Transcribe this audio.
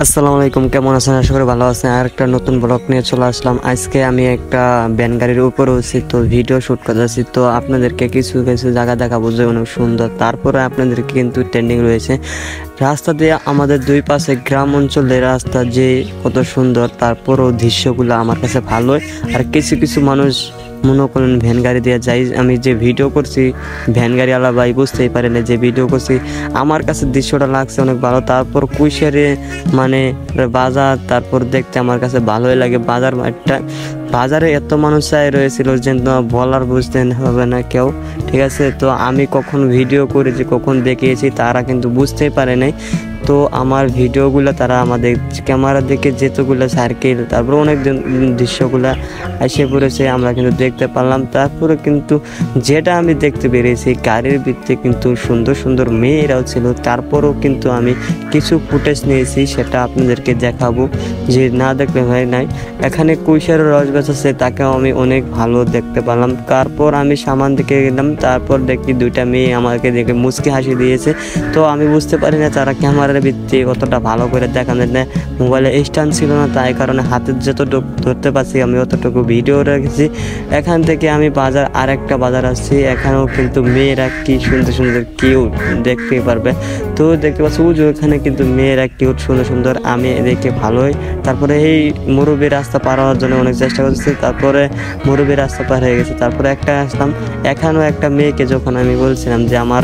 আসসালামু আলাইকুম, কেমন আছেন? আশা করি ভালো আছেন। আর একটা নতুন ব্লগ নিয়ে চলে আসলাম। আজকে আমি একটা ভ্যান গাড়ির উপরে উঠছি, তো ভিডিও শুট করতেছি। তো আপনাদেরকে কিছু কিছু জায়গা দেখাবো যে অনেক সুন্দর। তারপরে আপনাদেরকে কিন্তু ট্রেন্ডিং রয়েছে রাস্তা দিয়ে, আমাদের দুই পাশে গ্রাম অঞ্চলের রাস্তা যে কত সুন্দর, তারপরও দৃশ্যগুলো আমার কাছে ভালোই। আর কিছু কিছু মানুষ মনে করেন ভ্যান গাড়ি দিয়ে যাই, আমি যে ভিডিও করছি ভ্যান গাড়িওয়ালা ভাই বুঝতেই পারে না যে ভিডিও করছি। আমার কাছে দৃশ্যটা লাগছে অনেক ভালো। তারপর কুইশারে মানে বাজার, তারপর দেখতে আমার কাছে ভালোই লাগে। বাজারে এত মানুষ চাই রয়েছিল যে বলার বুঝতে হবে না কেউ, ঠিক আছে। তো আমি কখন ভিডিও করেছি, কখন দেখিয়েছি তারা কিন্তু বুঝতেই পারে নাই। তো আমার ভিডিওগুলো তারা আমাদের ক্যামেরা দেখে যেতগুলো সার্কেল, তারপর অনেক দৃশ্যগুলো এসে পড়েছে, আমরা কিন্তু দেখতে পারলাম। তারপরে কিন্তু যেটা আমি দেখতে পেরেছি, গাড়ির ভিতরে কিন্তু সুন্দর সুন্দর মেয়েরাও ছিল। তারপরেও কিন্তু আমি কিছু ফুটেজ নিয়েছি, সেটা আপনাদেরকে দেখাবো, যে না দেখলে হয় নাই। এখানে কুইশারের রস গাছ আছে, তাকেও আমি অনেক ভালো দেখতে পেলাম। তারপর আমি সামান দিকে গেলাম, তারপর দেখি দুইটা মেয়ে আমাকে দেখে মুচকি হাসি দিয়েছে। তো আমি বুঝতে পারি না তারা ক্যামেরার ভিত্তি অতটা ভালো করে দেখানো না, মোবাইলে স্ট্যান্ড ছিল না, তাই কারণে হাতের যতটুকু ধরতে পারছি আমি অতটুকু ভিডিও রেখেছি। এখান থেকে আমি আরেকটা বাজার আসছি, এখানেও কিন্তু মেয়েরা কি সুন্দর সুন্দর কিউট দেখতেই পারবে। তো দেখতে পাচ্ছি এখানে কিন্তু মেয়েরা কিউট সুন্দর সুন্দর, আমি দেখে ভালোই। তারপরে এই মুরব্বী রাস্তা পার হওয়ার জন্য অনেক চেষ্টা করছি, তারপরে মুরব্বী রাস্তা পার হয়ে গেছে। তারপরে একটা আসলাম, এখানেও একটা মেয়েকে যখন আমি বলছিলাম যে আমার